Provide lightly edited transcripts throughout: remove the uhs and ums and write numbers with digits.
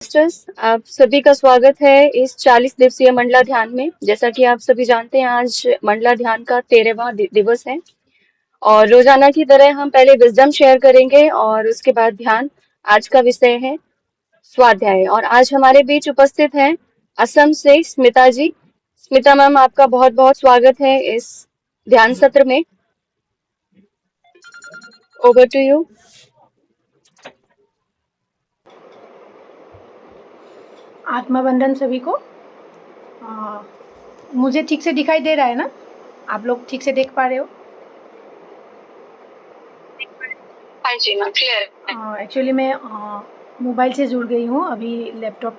Masters, आप सभी का स्वागत है इस 40 दिवसीय मंडला ध्यान में। जैसा कि आप सभी जानते हैं, आज मंडला ध्यान का 13वां दिवस है और रोजाना की तरह हम पहले विजडम शेयर करेंगे और उसके बाद ध्यान। आज का विषय है स्वाध्याय और आज हमारे बीच उपस्थित हैं असम से स्मिता जी। स्मिता मैम, आपका बहुत बहुत स्वागत है इस ध्यान सत्र में। Over to you. आत्मबंधन सभी को। मुझे ठीक से दिखाई दे रहा है ना? आप लोग ठीक से देख पा रहे हो? हाँ जी मैम, क्लियर। एक्चुअली मैं मोबाइल से जुड़ गई हूँ, अभी लैपटॉप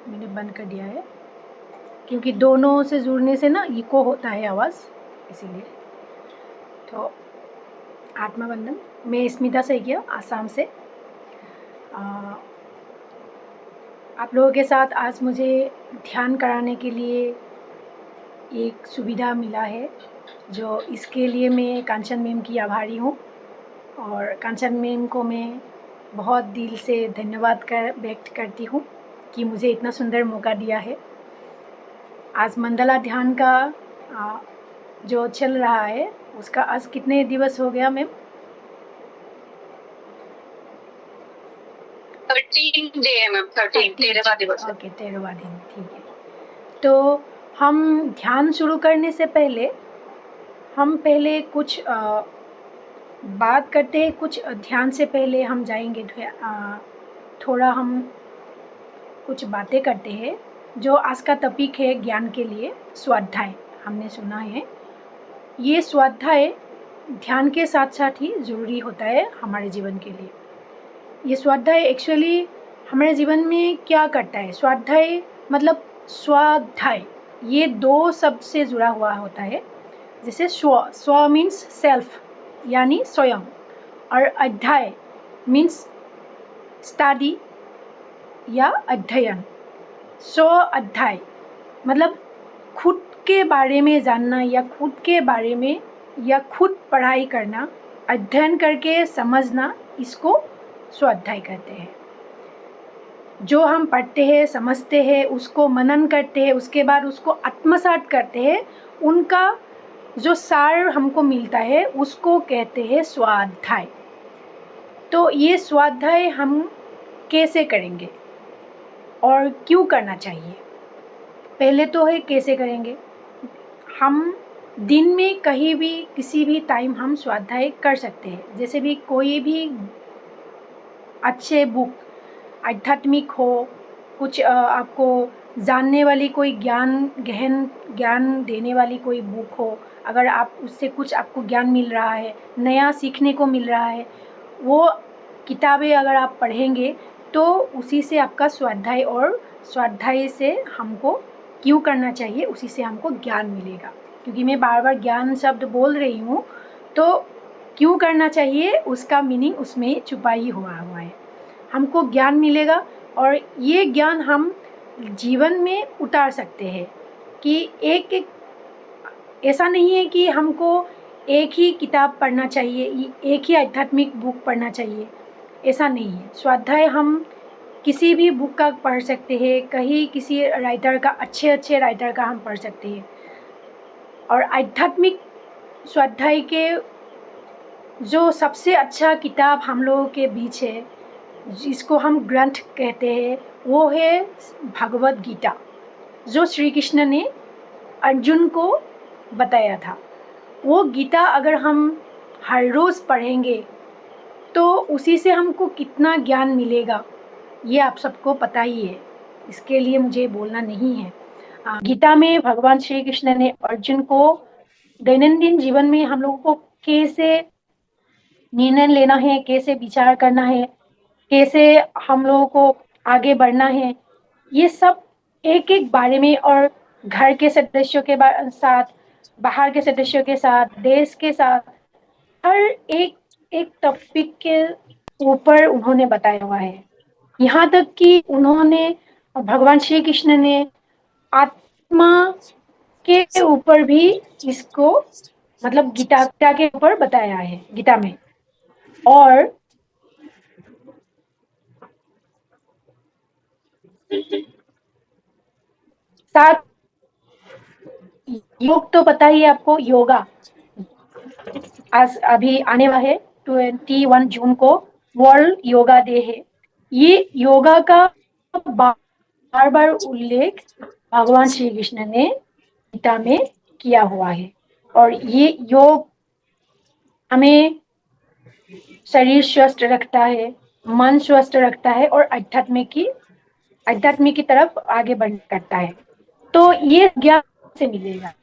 मैंने बंद कर दिया है क्योंकि दोनों से जुड़ने से ना इको होता है आवाज़, इसीलिए। तो आत्मबंधन, मैं स्मिता सैकिया आसाम से। आप लोगों के साथ आज मुझे ध्यान कराने के लिए एक सुविधा मिला है, जो इसके लिए मैं कांचन मैम की आभारी हूँ और कांचन मैम को मैं बहुत दिल से धन्यवाद व्यक्त करती हूँ कि मुझे इतना सुंदर मौका दिया है। आज मंडला ध्यान का जो चल रहा है उसका आज कितने दिवस हो गया मैम? 13 डे है मैम, 13वां दिवस है। ओके, 13वां दिन, ठीक है। तो हम ध्यान शुरू करने से पहले हम पहले कुछ बात करते हैं। कुछ ध्यान से पहले हम जाएंगे थोड़ा हम कुछ बातें करते हैं। जो आज का टॉपिक है ज्ञान के लिए स्वाध्याय, हमने सुना है। ये स्वाध्याय ध्यान के साथ साथ ही ज़रूरी होता है हमारे जीवन के लिए। ये स्वाध्याय एक्चुअली हमारे जीवन में क्या करता है? स्वाध्याय मतलब स्वाध्याय, ये दो शब्द से जुड़ा हुआ होता है। जैसे स्व मीन्स सेल्फ यानी स्वयं, और अध्याय मीन्स स्टडी या अध्ययन। स्व अध्याय मतलब खुद के बारे में जानना या खुद के बारे में या खुद पढ़ाई करना, अध्ययन करके समझना, इसको स्वाध्याय कहते हैं। जो हम पढ़ते हैं, समझते हैं, उसको मनन करते हैं, उसके बाद उसको आत्मसात करते हैं, उनका जो सार हमको मिलता है उसको कहते हैं स्वाध्याय। तो ये स्वाध्याय हम कैसे करेंगे और क्यों करना चाहिए? पहले तो है कैसे करेंगे। हम दिन में कहीं भी किसी भी टाइम हम स्वाध्याय कर सकते हैं। जैसे भी कोई भी अच्छे बुक, आध्यात्मिक हो, कुछ आपको जानने वाली कोई गहन ज्ञान देने वाली कोई बुक हो, अगर आप उससे कुछ आपको ज्ञान मिल रहा है, नया सीखने को मिल रहा है, वो किताबें अगर आप पढ़ेंगे तो उसी से आपका स्वाध्याय, और स्वाध्याय से हमको क्यों करना चाहिए, उसी से हमको ज्ञान मिलेगा। क्योंकि मैं बार बार ज्ञान शब्द बोल रही हूँ, तो क्यों करना चाहिए उसका मीनिंग उसमें छुपा ही हुआ है। हमको ज्ञान मिलेगा और ये ज्ञान हम जीवन में उतार सकते हैं। कि एक ऐसा नहीं है कि हमको एक ही किताब पढ़ना चाहिए, एक ही आध्यात्मिक बुक पढ़ना चाहिए, ऐसा नहीं है। स्वाध्याय हम किसी भी बुक का पढ़ सकते हैं, कहीं किसी राइटर का, अच्छे राइटर का हम पढ़ सकते हैं। और आध्यात्मिक स्वाध्याय के जो सबसे अच्छा किताब हम लोगों के बीच है, जिसको हम ग्रंथ कहते हैं, वो है भगवत गीता, जो श्री कृष्ण ने अर्जुन को बताया था। वो गीता अगर हम हर रोज़ पढ़ेंगे तो उसी से हमको कितना ज्ञान मिलेगा, ये आप सबको पता ही है, इसके लिए मुझे बोलना नहीं है। गीता में भगवान श्री कृष्ण ने अर्जुन को दैनंदिन जीवन में हम लोगों को कैसे निर्णय लेना है, कैसे विचार करना है, कैसे हम लोगों को आगे बढ़ना है, ये सब एक एक बारे में, और घर के सदस्यों के साथ, बाहर के सदस्यों के साथ, देश के साथ, हर एक एक टॉपिक के ऊपर उन्होंने बताया हुआ है। यहाँ तक कि उन्होंने, भगवान श्री कृष्ण ने आत्मा के ऊपर भी इसको, मतलब गीता के ऊपर बताया है गीता में। और साथ योग तो पता ही है आपको, योगा आज अभी आने वाला है 21 जून को वर्ल्ड योगा डे है। ये योगा का बार बार उल्लेख भगवान श्री कृष्ण ने गीता में किया हुआ है। और ये योग हमें शरीर स्वस्थ रखता है, मन स्वस्थ रखता है और अध्यात्म की तरफ आगे बढ़ करता है। तो ये ज्ञान से मिलेगा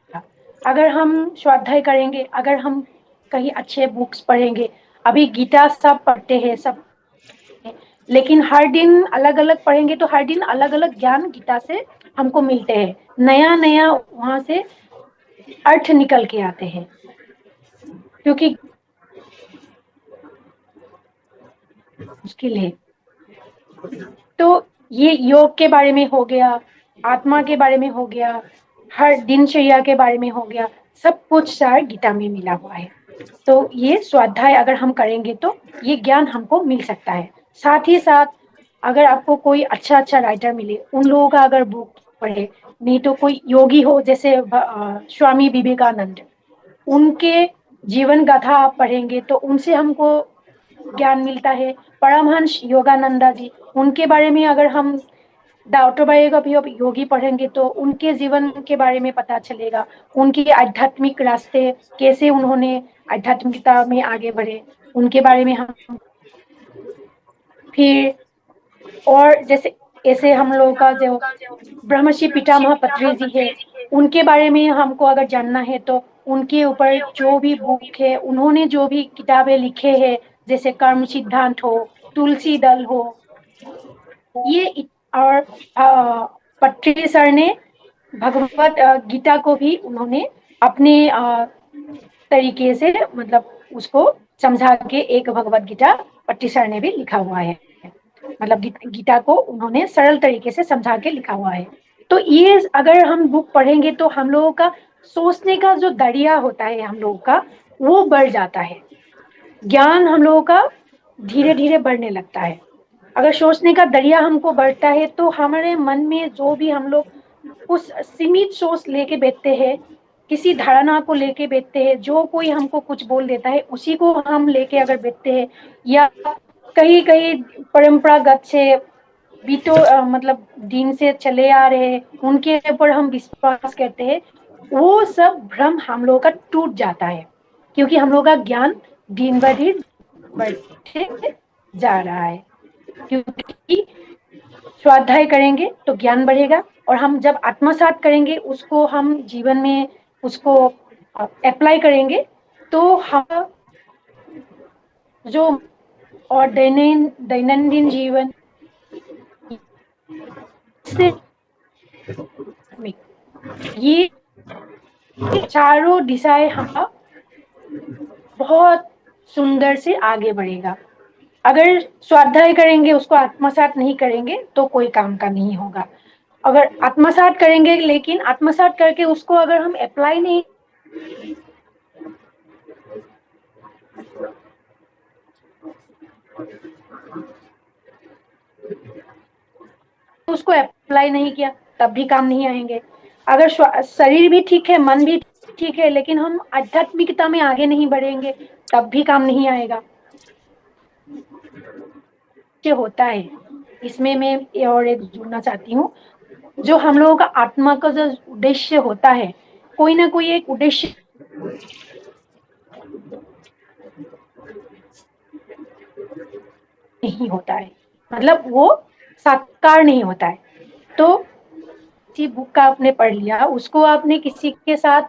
अगर हम स्वाध्याय करेंगे, अगर हम कहीं अच्छे बुक्स पढ़ेंगे। अभी गीता सब पढ़ते हैं सब, लेकिन हर दिन अलग अलग पढ़ेंगे तो हर दिन अलग अलग ज्ञान गीता से हमको मिलते हैं, नया नया वहां से अर्थ निकल के आते हैं। क्योंकि मुश्किल है। तो ये योग के बारे में हो गया, आत्मा के बारे में हो गया, हर दिनचर्या के बारे में हो गया, सब कुछ सार गीता में मिला हुआ है। तो ये स्वाध्याय अगर हम करेंगे तो ये ज्ञान हमको मिल सकता है। साथ ही साथ अगर आपको कोई अच्छा अच्छा राइटर मिले, उन लोगों का अगर बुक पढ़े, नहीं तो कोई योगी हो जैसे स्वामी विवेकानंद, उनके जीवन गाथा आप पढ़ेंगे तो उनसे हमको ज्ञान मिलता है। परमहंस योगानंदा जी, उनके बारे में अगर हम द ऑटोबायोग्राफी ऑफ योगी पढ़ेंगे तो उनके जीवन के बारे में पता चलेगा, उनके आध्यात्मिक रास्ते कैसे उन्होंने आध्यात्मिकता में आगे बढ़े, उनके बारे में हम फिर और जैसे ऐसे हम लोगों का जो ब्रह्मश्री पितामह पत्री जी है, उनके बारे में हमको अगर जानना है तो उनके ऊपर जो भी बुक है, उन्होंने जो भी किताबें लिखे हैं, जैसे कर्म सिद्धांत हो, तुलसी दल हो, ये और पत्री सर ने भगवत गीता को भी उन्होंने अपने तरीके से मतलब उसको समझा के एक भगवत गीता पत्री सर ने भी लिखा हुआ है। मतलब गीता को उन्होंने सरल तरीके से समझा के लिखा हुआ है। तो ये अगर हम बुक पढ़ेंगे तो हम लोगों का सोचने का जो दरिया होता है हम लोगों का, वो बढ़ जाता है, ज्ञान हम लोगों का धीरे धीरे बढ़ने लगता है। अगर सोचने का दरिया हमको बढ़ता है तो हमारे मन में जो भी हम लोग उस सीमित सोच लेके बैठते हैं, किसी धारणा को लेके बैठते हैं, जो कोई हमको कुछ बोल देता है उसी को हम लेके अगर बैठते हैं, या कहीं कहीं परंपरागत से बीतो मतलब दिन से चले आ रहे उनके ऊपर हम विश्वास करते हैं, वो सब भ्रम हम लोगों का टूट जाता है। क्योंकि हम लोग का ज्ञान दिन ब दिन बढ़ते जा रहा है। क्योंकि स्वाध्याय करेंगे तो ज्ञान बढ़ेगा, और हम जब आत्मसात करेंगे उसको हम जीवन में उसको अप्लाई करेंगे तो हम जो और दैनंदिन जीवन से ये चारों दिशाएं हम बहुत सुंदर से आगे बढ़ेगा। अगर स्वाध्याय करेंगे उसको आत्मसात नहीं करेंगे तो कोई काम का नहीं होगा। अगर आत्मसात करेंगे लेकिन आत्मसात करके उसको अगर हम अप्लाई नहीं उसको अप्लाई नहीं किया तब भी काम नहीं आएंगे। अगर शरीर भी ठीक है, मन भी ठीक है, लेकिन हम आध्यात्मिकता में आगे नहीं बढ़ेंगे तब भी काम नहीं आएगा। जो होता है इसमें मैं और एक जुड़ना चाहती हूँ, जो हम लोगों का आत्मा का जो उद्देश्य होता है, कोई ना कोई एक उद्देश्य नहीं होता है, मतलब वो साकार नहीं होता है। तो किसी बुक का आपने पढ़ लिया, उसको आपने किसी के साथ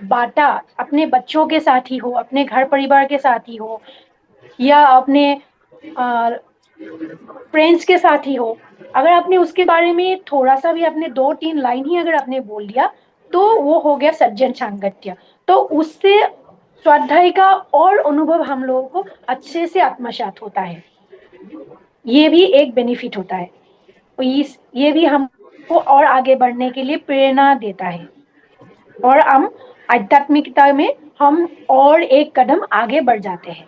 बांटा, अपने बच्चों के साथ ही हो, अपने घर परिवार के साथ ही हो, या अपने फ्रेंड्स के साथ ही हो, अगर आपने उसके बारे में थोड़ा सा भी अपने 2-3 लाइन ही अगर आपने बोल दिया तो वो हो गया सज्जन सांगत्य। तो उससे स्वाध्याय का और अनुभव हम लोगों को अच्छे से आत्मसात होता है। ये भी एक बेनिफिट होता है, ये भी हमको और आगे बढ़ने के लिए प्रेरणा देता है, और हम आध्यात्मिकता में हम और एक कदम आगे बढ़ जाते हैं,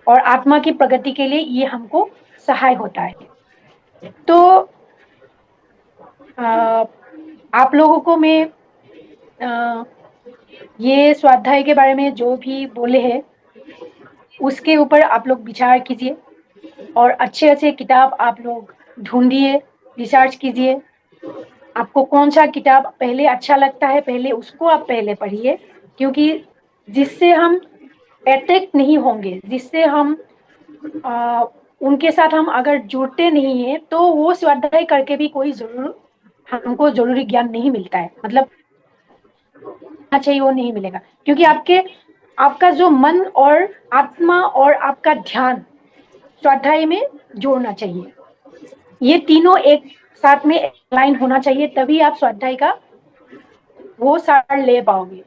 और आत्मा की प्रगति के लिए ये हमको सहाय होता है। तो आप लोगों को मैं ये स्वाध्याय के बारे में जो भी बोले हैं उसके ऊपर आप लोग विचार कीजिए और अच्छे अच्छे किताब आप लोग ढूंढिए, रिसर्च कीजिए। आपको कौन सा किताब पहले अच्छा लगता है पहले उसको आप पहले पढ़िए, क्योंकि जिससे हम अट्रैक्ट नहीं होंगे, जिससे हम आ, उनके साथ हम अगर जुड़ते नहीं है तो वो स्वाध्याय करके भी कोई जरूर हमको जरूरी ज्ञान नहीं मिलता है, मतलब चाहिए वो नहीं मिलेगा। क्योंकि आपका जो मन और आत्मा और आपका ध्यान स्वाध्याय में जोड़ना चाहिए, ये तीनों एक साथ में अलाइन होना चाहिए, तभी आप स्वाध्याय का वो सार ले पाओगे।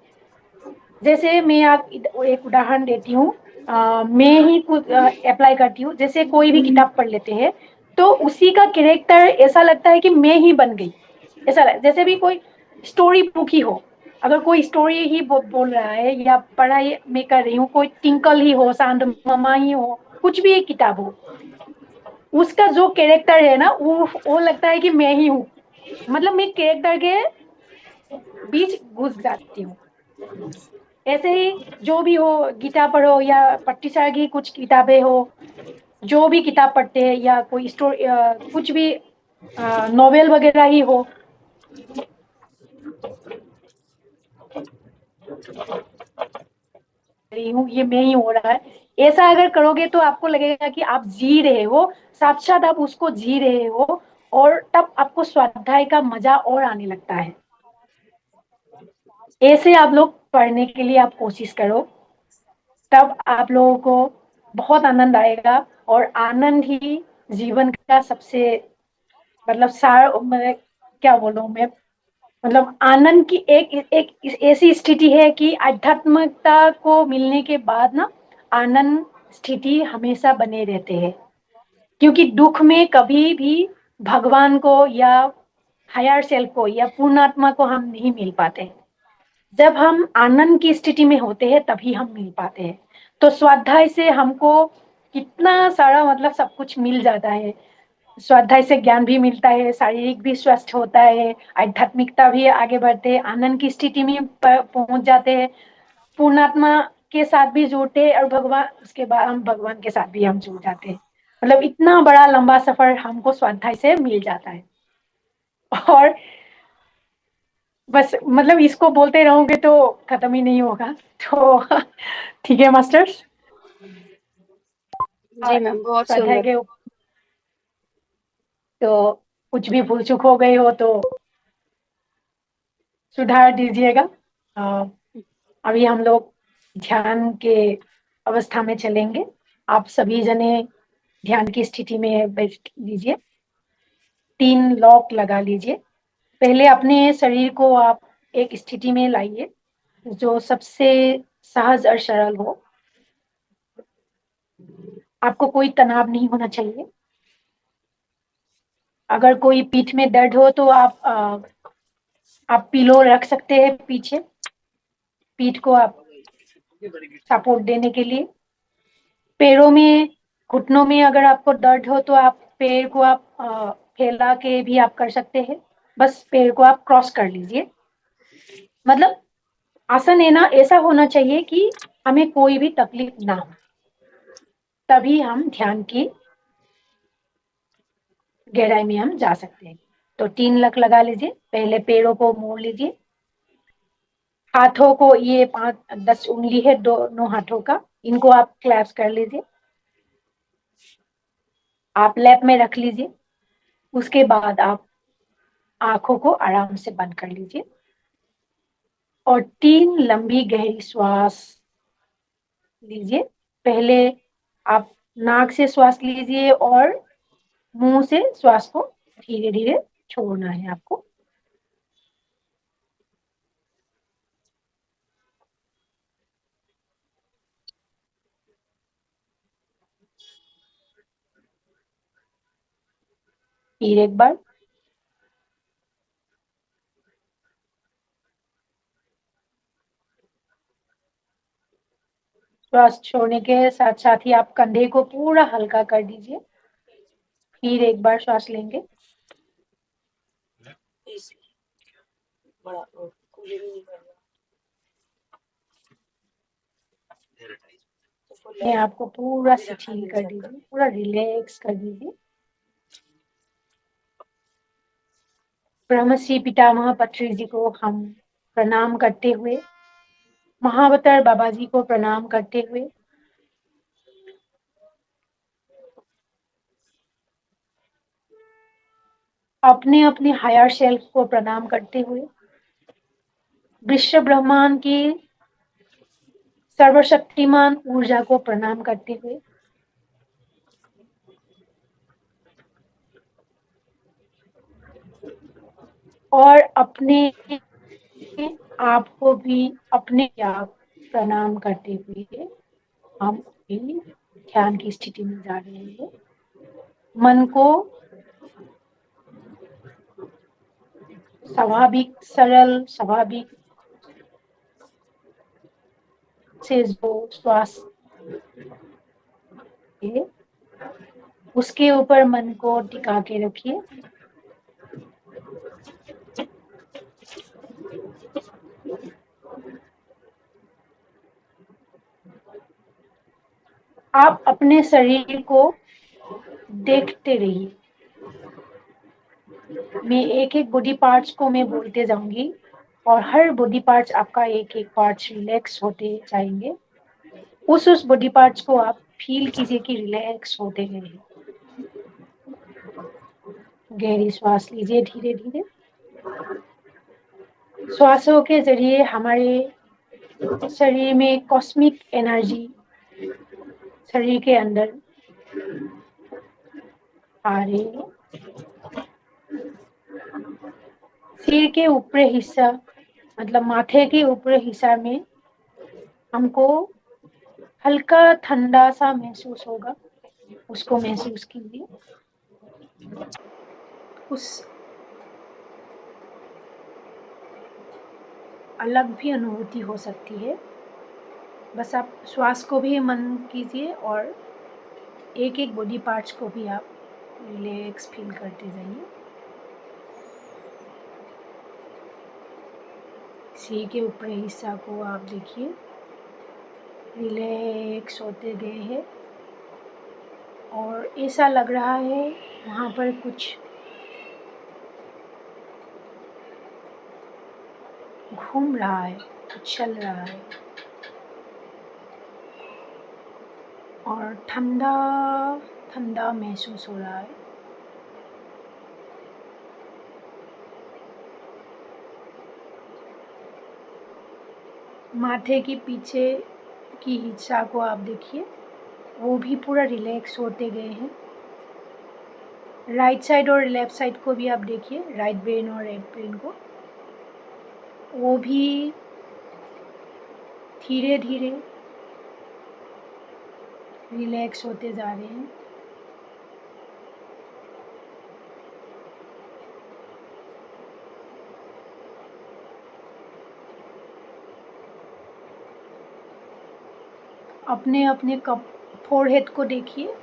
जैसे मैं आप एक उदाहरण देती हूँ, मैं ही कुछ अप्लाई करती हूँ। जैसे कोई भी किताब पढ़ लेते हैं तो उसी का कैरेक्टर ऐसा लगता है कि मैं ही बन गई, जैसे भी कोई स्टोरी बुक ही हो, अगर कोई स्टोरी ही बोल रहा है या पढ़ाई में कर रही हूँ, कोई टिंकल ही हो, शांत मामा ही हो, कुछ भी एक किताब हो, उसका जो कैरेक्टर है ना वो लगता है कि मैं ही हूँ, मतलब मैं कैरेक्टर के बीच घुस जाती हूँ। ऐसे ही जो भी हो, गीता पढ़ो या पट्टीसार की कुछ किताबें हो, जो भी किताब पढ़ते हैं या कोई स्टोरी कुछ भी नॉवेल वगैरह ही हो, रही हूँ ये मैं ही हो रहा है, ऐसा अगर करोगे तो आपको लगेगा कि आप जी रहे हो, साक्षात आप उसको जी रहे हो, और तब आपको स्वाध्याय का मजा और आने लगता है। ऐसे आप लोग पढ़ने के लिए आप कोशिश करो, तब आप लोगों को बहुत आनंद आएगा, और आनंद ही जीवन का सबसे मतलब सार, मैं क्या बोलूं मैं, मतलब आनंद की एक एक ऐसी स्थिति है कि आध्यात्मिकता को मिलने के बाद ना आनंद स्थिति हमेशा बने रहते हैं। क्योंकि दुख में कभी भी भगवान को या हायर सेल्फ को या पूर्णात्मा को हम नहीं मिल पाते। जब हम आनंद की स्थिति में होते हैं तभी हम मिल पाते हैं। तो स्वाध्याय से हमको कितना सारा मतलब सब कुछ मिल जाता है। स्वाध्याय से ज्ञान भी मिलता है, शारीरिक भी स्वस्थ होता है, आध्यात्मिकता भी आगे बढ़ते हैं, आनंद की स्थिति में पहुंच जाते हैं, पूर्णात्मा के साथ भी जुड़ते हैं, और भगवान उसके बाद हम भगवान के साथ भी हम जुड़ जाते हैं। मतलब इतना बड़ा लंबा सफर हमको स्वाध्याय से मिल जाता है। और बस मतलब इसको बोलते रहोगे तो खत्म ही नहीं होगा। तो ठीक है मास्टर्स, जी मैम, बहुत स्वाध्याय सुंदर। के तो कुछ भी भूल चूक हो गई हो तो सुधार दीजिएगा। अ, अभी हम लोग ध्यान के अवस्था में चलेंगे। आप सभी जने ध्यान की स्थिति में बैठ लीजिए, 3 लॉक लगा लीजिए। पहले अपने शरीर को आप एक स्थिति में लाइए जो सबसे सहज और सरल हो। आपको कोई तनाव नहीं होना चाहिए। अगर कोई पीठ में दर्द हो तो आप पिलो रख सकते हैं पीछे, पीठ को आप सपोर्ट देने के लिए। पैरों में, घुटनों में अगर आपको दर्द हो तो आप पैर को आप फैला के भी आप कर सकते हैं। बस पैर को आप क्रॉस कर लीजिए। मतलब आसन है ना ऐसा होना चाहिए कि हमें कोई भी तकलीफ ना हो, तभी हम ध्यान की गहराई में हम जा सकते हैं। तो 3 लक लगा लीजिए। पहले पैरों को मोड़ लीजिए, हाथों को, ये 5-10 उंगली है दोनों हाथों का, इनको आप क्लैप्स कर लीजिए। आप लैप में रख लीजिए। उसके बाद आप आंखों को आराम से बंद कर लीजिए और 3 लंबी गहरी श्वास लीजिए। पहले आप नाक से श्वास लीजिए और मुंह से श्वास को धीरे धीरे छोड़ना है आपको। फिर एक बार श्वास छोड़ने के साथ साथ ही आप कंधे को पूरा हल्का कर दीजिए। फिर एक बार श्वास लेंगे, मैं आपको पूरा शिथिल कर दीजिए, पूरा रिलैक्स कर दीजिए। ब्रह्मश्री पितामह पत्री जी को हम प्रणाम करते हुए, महावतार बाबा जी को प्रणाम करते हुए, अपने अपने हायर सेल्फ को प्रणाम करते हुए, विश्व ब्रह्मांड की सर्वशक्तिमान ऊर्जा को प्रणाम करते हुए, और अपने आप को भी अपने आप प्रणाम करते हुए हम भी ध्यान की स्थिति में जा रहे हैं। मन को स्वाभाविक सरल स्वाभाविक से जो श्वास है उसके ऊपर मन को टिका के रखिए। आप अपने शरीर को देखते रहिए। मैं एक एक बॉडी पार्ट्स को मैं बोलते जाऊंगी और हर बॉडी पार्ट्स आपका एक एक पार्ट्स रिलैक्स होते जाएंगे। उस बॉडी पार्ट्स को आप फील कीजिए कि रिलैक्स होते गए हैं। गहरी श्वास लीजिए धीरे धीरे। श्वासों के जरिए हमारे शरीर में कॉस्मिक एनर्जी शरीर के अंदर आ रही है। सिर के ऊपरी हिस्सा मतलब माथे के ऊपरी हिस्सा में हमको हल्का ठंडा सा महसूस होगा, उसको महसूस कीजिए। उस अलग भी अनुभूति हो सकती है। बस आप श्वास को भी मन कीजिए और एक एक बॉडी पार्ट्स को भी आप रिलैक्स फील करते जाइए। सिर के ऊपरी हिस्सा को आप देखिए रिलैक्स होते गए हैं और ऐसा लग रहा है वहाँ पर कुछ घूम रहा है, कुछ चल रहा है और ठंडा ठंडा महसूस हो रहा है। माथे के पीछे की हिस्सा को आप देखिए, वो भी पूरा रिलैक्स होते गए हैं। राइट साइड और लेफ्ट साइड को भी आप देखिए, राइट ब्रेन और लेफ्ट ब्रेन को, वो भी धीरे धीरे रिलैक्स होते जा रहे हैं। अपने अपने कप फोरहेड को देखिए।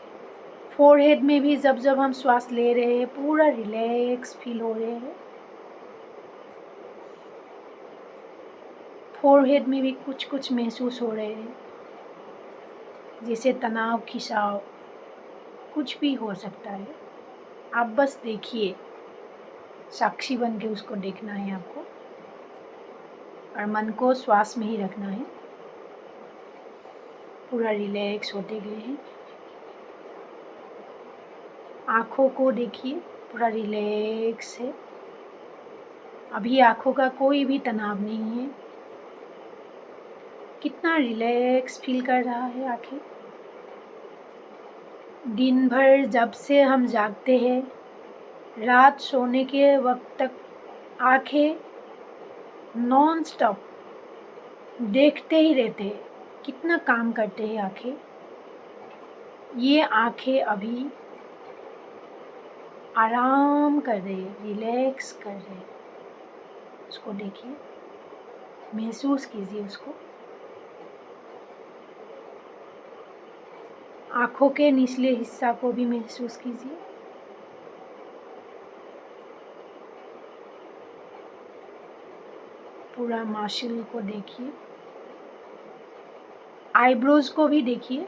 फोरहेड में भी जब जब हम श्वास ले रहे हैं पूरा रिलैक्स फील हो रहे हैं। फोरहेड में भी कुछ कुछ महसूस हो रहे हैं, जैसे तनाव, खिंचाव, कुछ भी हो सकता है। आप बस देखिए, साक्षी बन के उसको देखना है आपको और मन को श्वास में ही रखना है। पूरा रिलैक्स होते गए हैं। आँखों को देखिए, पूरा रिलैक्स है। अभी आँखों का कोई भी तनाव नहीं है। कितना रिलैक्स फील कर रहा है आँखें। दिन भर जब से हम जागते हैं, रात सोने के वक्त तक आँखें नॉन स्टॉप देखते ही रहते हैं। कितना काम करते हैं आँखें। ये आँखें अभी आराम कर रहे हैं, रिलैक्स कर रहे हैं। उसको देखिए, महसूस कीजिए उसको। आँखों के निचले हिस्सा को भी महसूस कीजिए। पूरा मसल को देखिए, आईब्रोज को भी देखिए,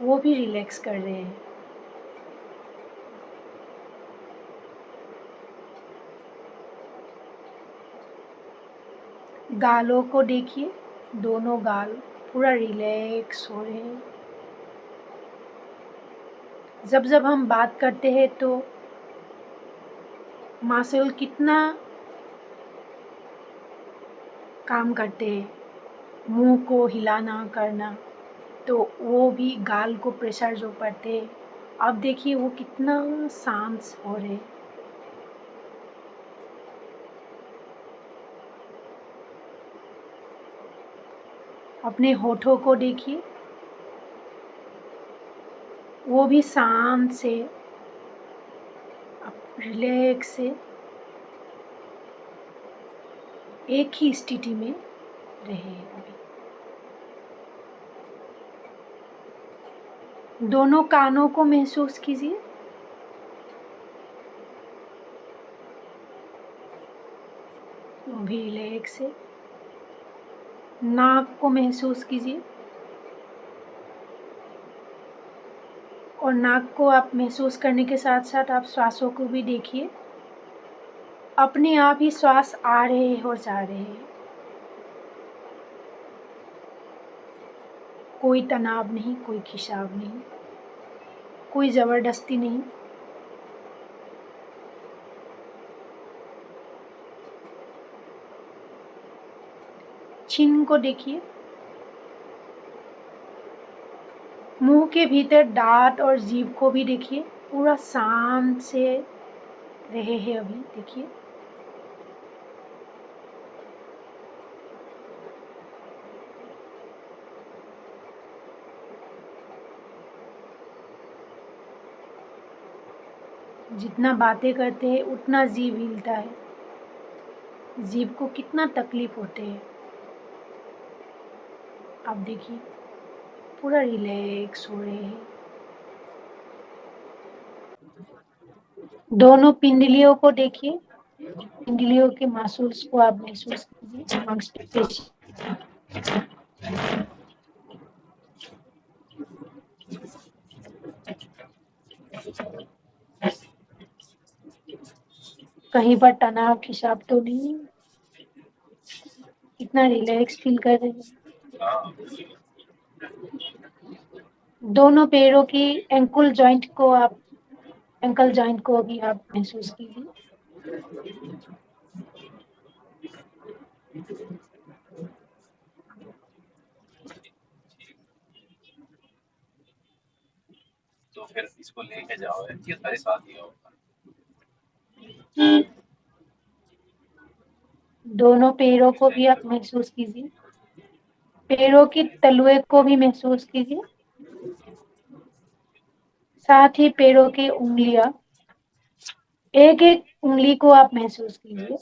वो भी रिलैक्स कर रहे हैं। गालों को देखिए, दोनों गाल पूरा रिलैक्स हो रहे हैं। जब जब हम बात करते हैं तो मसल कितना काम करते हैं, मुंह को हिलाना करना, तो वो भी गाल को प्रेशर जो पड़ते हैं, अब देखिए वो कितना शांत हो रहे हैं। अपने होठों को देखिए, वो भी शांत से रिलैक्स से एक ही स्थिति में रहे अभी। दोनों कानों को महसूस कीजिए, वो भी रिलैक्स से। नाक को महसूस कीजिए, और नाक को आप महसूस करने के साथ साथ आप श्वासों को भी देखिए, अपने आप ही श्वास आ रहे हैं और जा रहे हैं। कोई तनाव नहीं, कोई खिंचाव नहीं, कोई जबरदस्ती नहीं। चिन को देखिए, मुंह के भीतर दांत और जीभ को भी देखिए, पूरा शांत से रहे हैं अभी। देखिए, जितना बातें करते हैं उतना जीभ हिलता है, जीभ को कितना तकलीफ होते है। आप देखिए, पूरा रिलैक्स हो रहे हैं। दोनों पिंडलियों को देखिए, पिंडलियों के मसल्स को आप महसूस कीजिए, मांसपेशी। कहीं पर तनाव खिंचाव तो नहीं, इतना रिलैक्स फील कर रहे हैं। दोनों पैरों की एंकल जॉइंट को भी आप महसूस कीजिए। तो फिर इसको लेके जाओ, ये सारे साथ ही होगा। दोनों पैरों को भी आप महसूस कीजिए, पैरों की तलुए को भी महसूस कीजिए, साथ ही पैरों की उंगलियां, एक एक उंगली को आप महसूस कीजिए।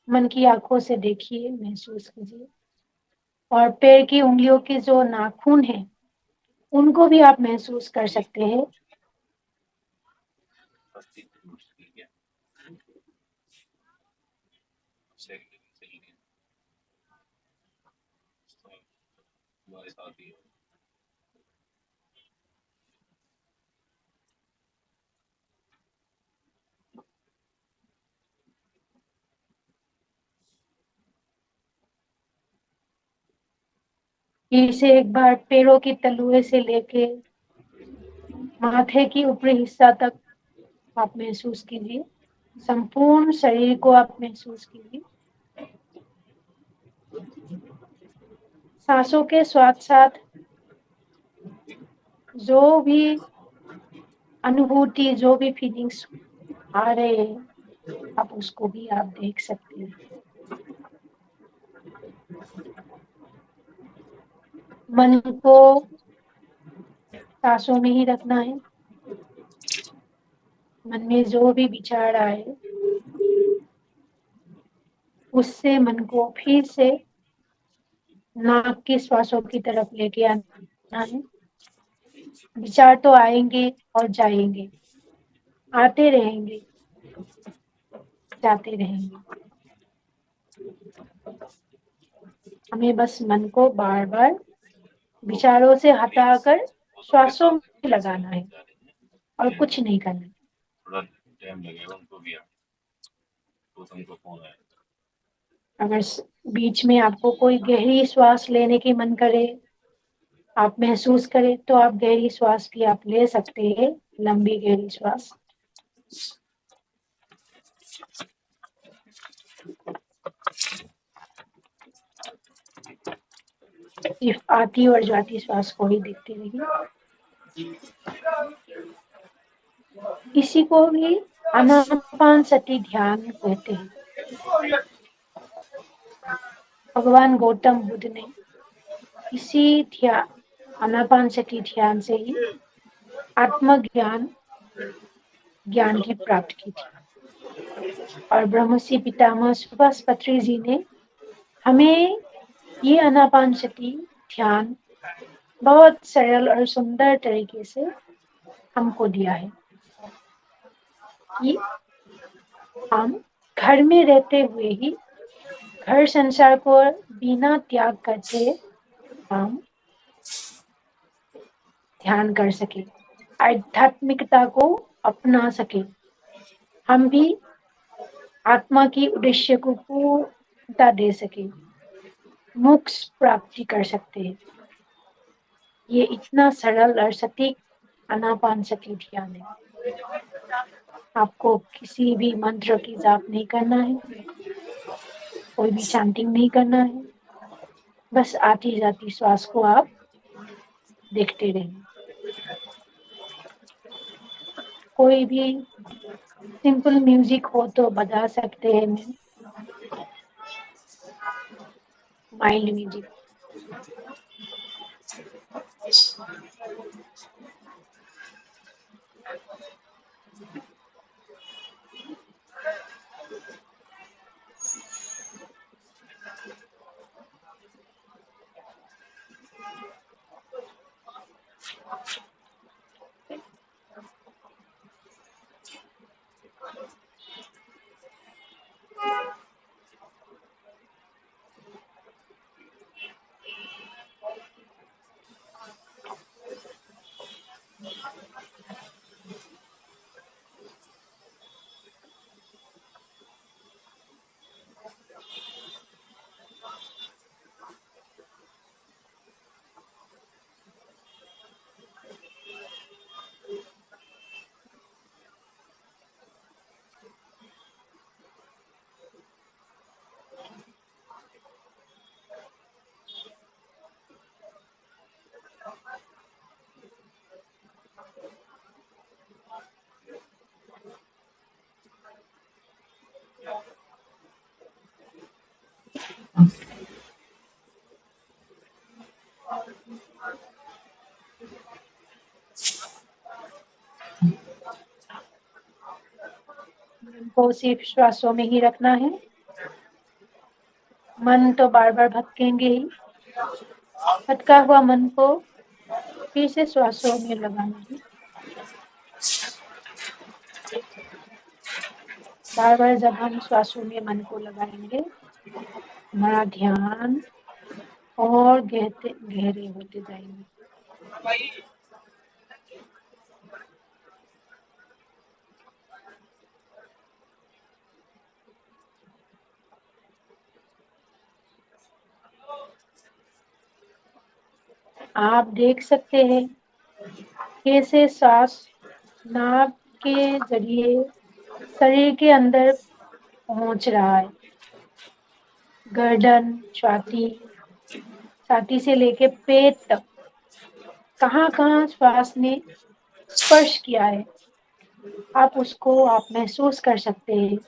मन की आंखों से देखिए, महसूस कीजिए, और पैर की उंगलियों के जो नाखून है उनको भी आप महसूस कर सकते हैं। हमारे साथ ही हो। फिर से एक बार पैरों की तलुए से लेके माथे की ऊपरी हिस्सा तक आप महसूस कीजिए, संपूर्ण शरीर को आप महसूस कीजिए। सांसों के साथ साथ जो भी अनुभूति, जो भी फीलिंग्स आ रहे हैं, आप उसको भी आप देख सकते हैं। मन को सांसों में ही रखना है। मन में जो भी विचार आए उससे मन को फिर से नाक के श्वासों की तरफ लेके आना है। विचार तो आएंगे और जाएंगे, आते रहेंगे, जाते रहेंगे। हमें बस मन को बार बार विचारों से हटाकर वो तो फिर श्वासों बात में लगाना है जा रही और है कुछ नहीं करना है। थोड़ा टाइम लगेगा उनको भी आने तो तुमको फोन आया अगर बीच में आपको कोई गहरी श्वास लेने की मन करे, आप महसूस करें, तो आप गहरी श्वास भी आप ले सकते हैं, लंबी गहरी श्वास। सिर्फ आती और जाती श्वास को ही देखते रहिए। इसी को भी आनापानसति ध्यान कहते हैं। भगवान गौतम बुद्ध ने इसी ध्यान, आनापानसति ध्यान से ही आत्मज्ञान ज्ञान की प्राप्त की थी। और ब्रह्मश्री पितामह सुभाष पत्री जी ने हमें ये आनापानसति ध्यान बहुत सरल और सुंदर तरीके से हमको दिया है कि हम घर में रहते हुए ही घर संसार को बिना त्याग करते हम ध्यान कर सके, आध्यात्मिकता को अपना सके, हम भी आत्मा की उद्देश्य को पूर्णता दे सके, मोक्ष प्राप्ति कर सकते हैं। ये इतना सरल और सटीक आनापानसति ध्यान है। आपको किसी भी मंत्र की जाप नहीं करना है, कोई भी चैंटिंग नहीं करना है, बस आती जाती श्वास को आप देखते रहें। कोई भी सिंपल म्यूजिक हो तो बजा सकते हैं, माइल्ड म्यूजिक। मन को सिर्फ श्वासों में ही रखना है। मन तो बार बार भटकेंगे ही। भटका हुआ मन को फिर से श्वासों में लगाना है। बार बार जब हम श्वासों में मन को लगाएंगे, हमारा ध्यान और गहरे होते जाएंगे। आप देख सकते हैं कैसे सांस नाक के जरिए शरीर के अंदर पहुंच रहा है। गर्दन, छाती, छाती से लेके पेट तक कहाँ कहाँ श्वास ने स्पर्श किया है, आप उसको आप महसूस कर सकते हैं।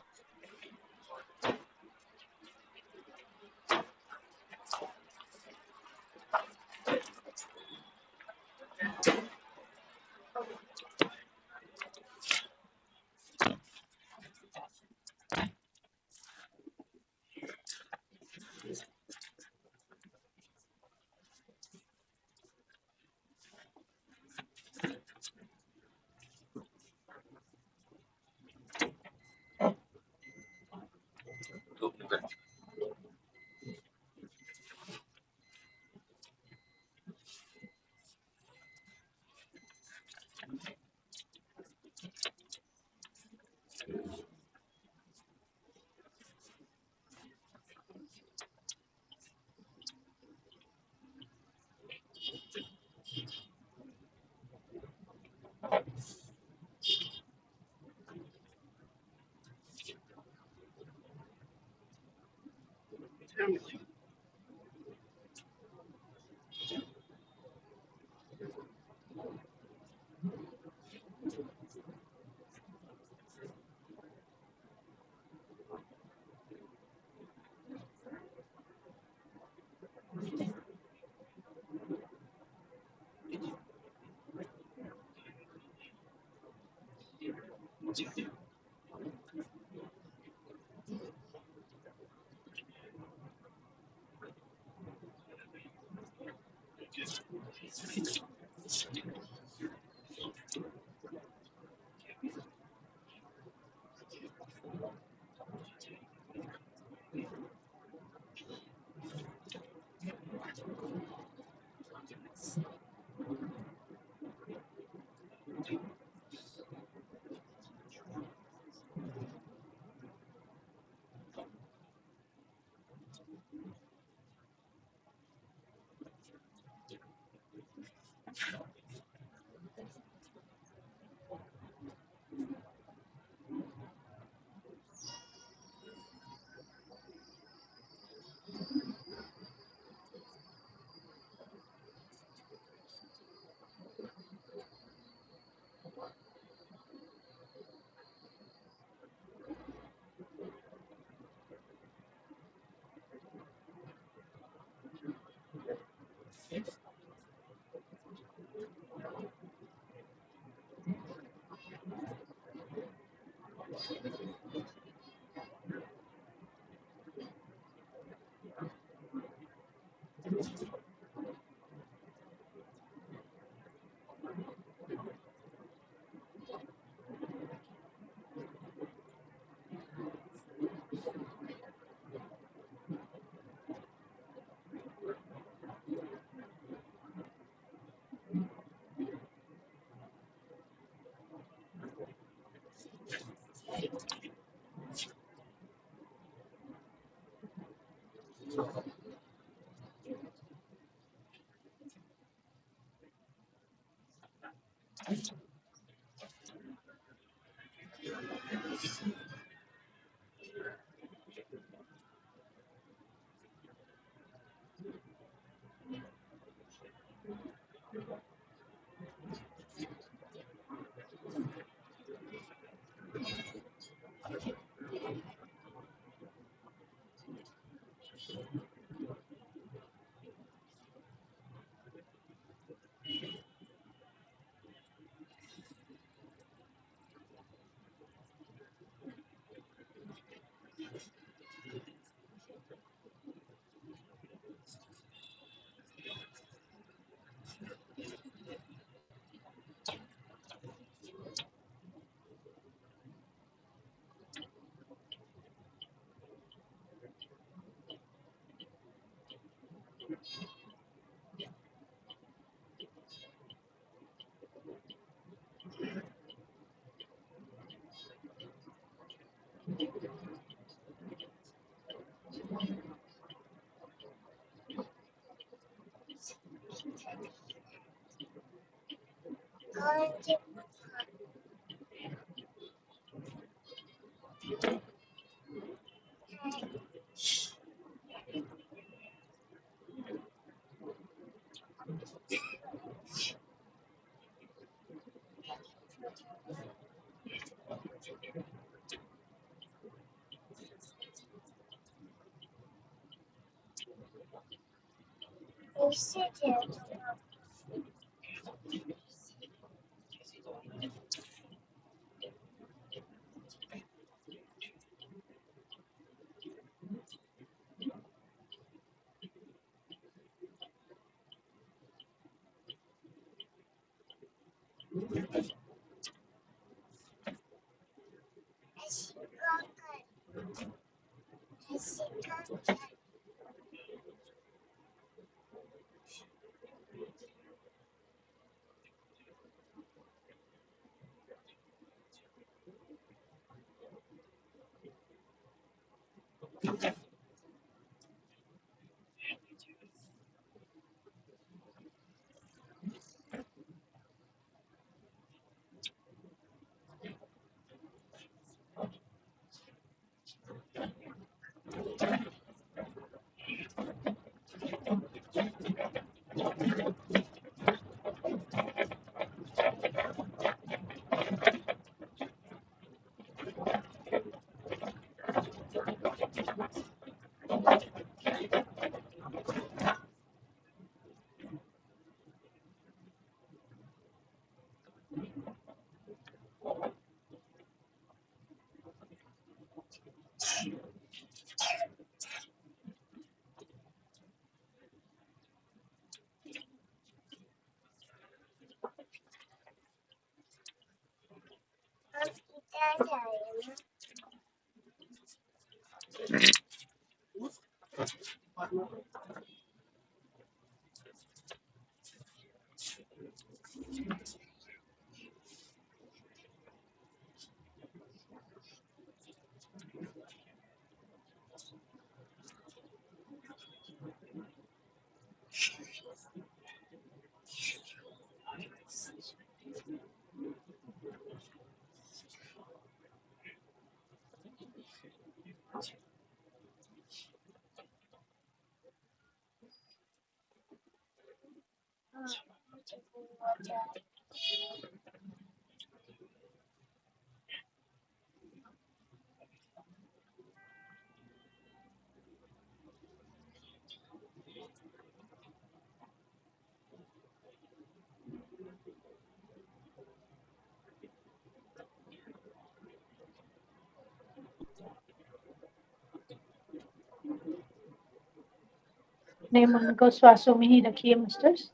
अपने मन को श्वासों में ही रखिए मास्टर्स।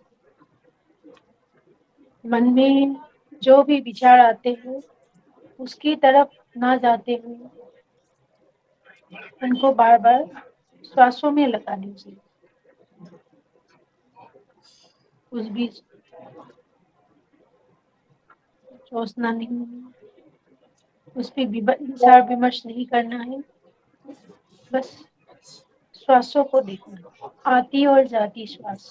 मन में जो भी विचार आते हैं उसकी तरफ ना जाते हुए उनको बार बार श्वासों में लगा लीजिए। उस बीच सोचना नहीं है, उस पर विचार विमर्श नहीं करना है, बस श्वासों को देखना, आती और जाती श्वास।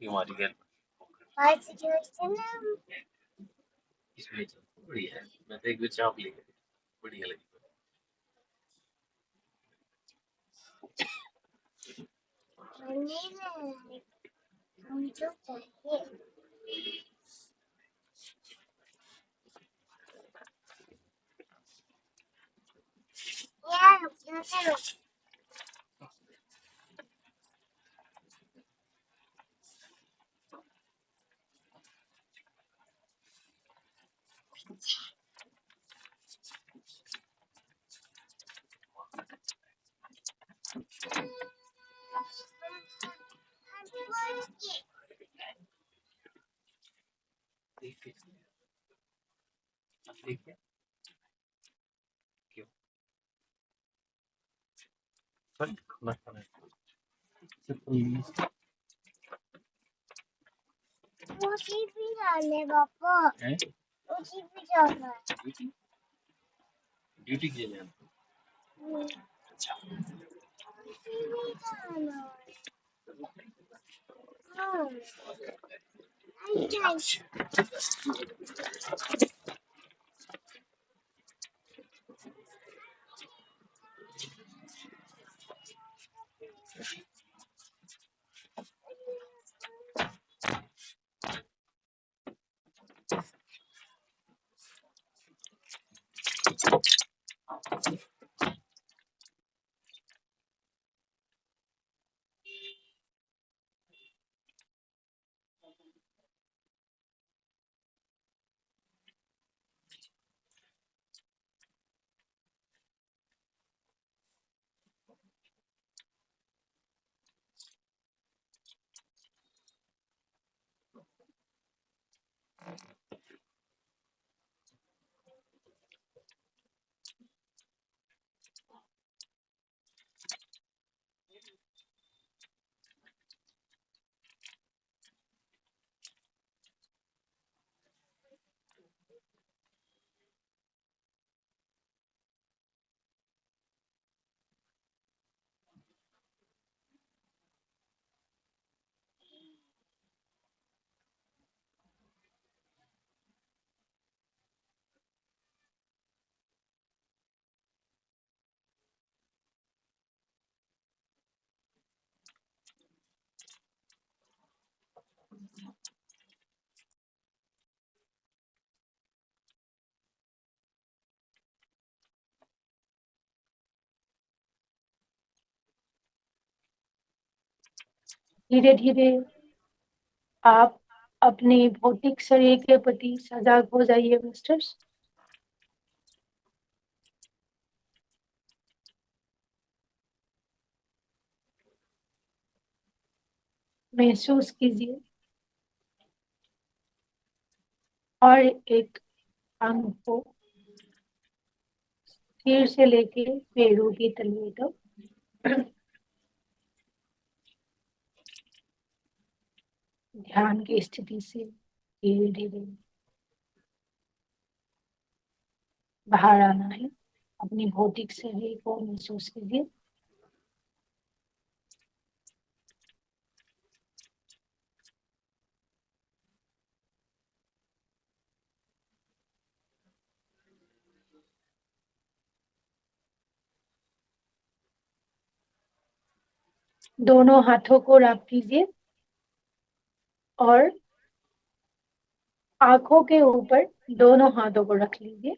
हमारी गैल इसमें बढ़िया है। मैं तो एक भी चाप ली बढ़िया लगी। देखिए क्यों सर खाना खाना है प्लीज उसी भी जाने पापा हैं उसी भी जाना है ड्यूटी ड्यूटी के लिए अच्छा उसी भी जाना है हाँ अच्छा धीरे धीरे आप अपने भौतिक शरीर के प्रति सजग हो जाइए मास्टर्स। महसूस कीजिए और एक अंग को सिर से लेके पैरों के तलवे तक ध्यान की स्थिति से धीरे धीरे बाहर आना है। अपनी भौतिक शरीर को महसूस कीजिए। दोनों हाथों को रख दीजिए और आंखों के ऊपर दोनों हाथों को रख लीजिए।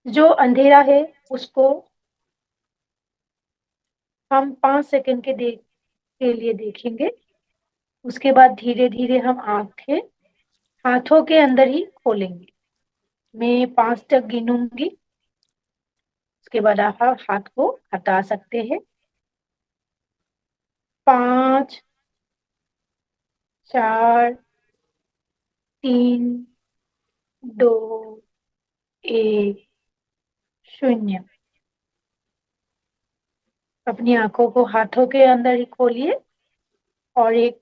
जो अंधेरा है उसको हम 5 सेकंड के लिए देखेंगे। उसके बाद धीरे धीरे हम आंखें हाथों के अंदर ही खोलेंगे। मैं 5 तक गिनूंगी, उसके बाद आप हाथ को हटा सकते हैं। 5, 4, 3, 2, 1, 0। अपनी आंखों को हाथों के अंदर ही खोलिए और एक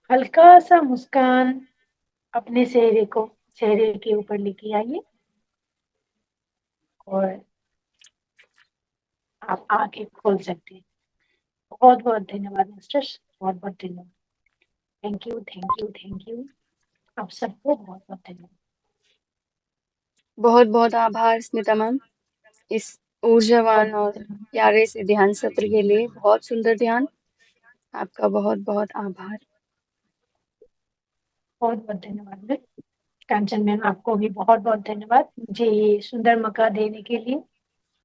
हल्का सा मुस्कान अपने चेहरे के ऊपर लेके आइए और आप आंखें खोल सकते हैं। बहुत बहुत धन्यवाद मास्टर्स, बहुत बहुत धन्यवाद। Thank you thank you thank you. आप सबको बहुत बहुत धन्यवाद। बहुत बहुत आभार स्मिता मैम, इस ऊर्जावान बहुत और प्यारे से ध्यान सत्र के लिए। बहुत सुंदर ध्यान, आपका बहुत बहुत आभार। बहुत बहुत धन्यवाद। कांचन मैम, आपको भी बहुत बहुत धन्यवाद मुझे ये सुंदर मौका देने के लिए।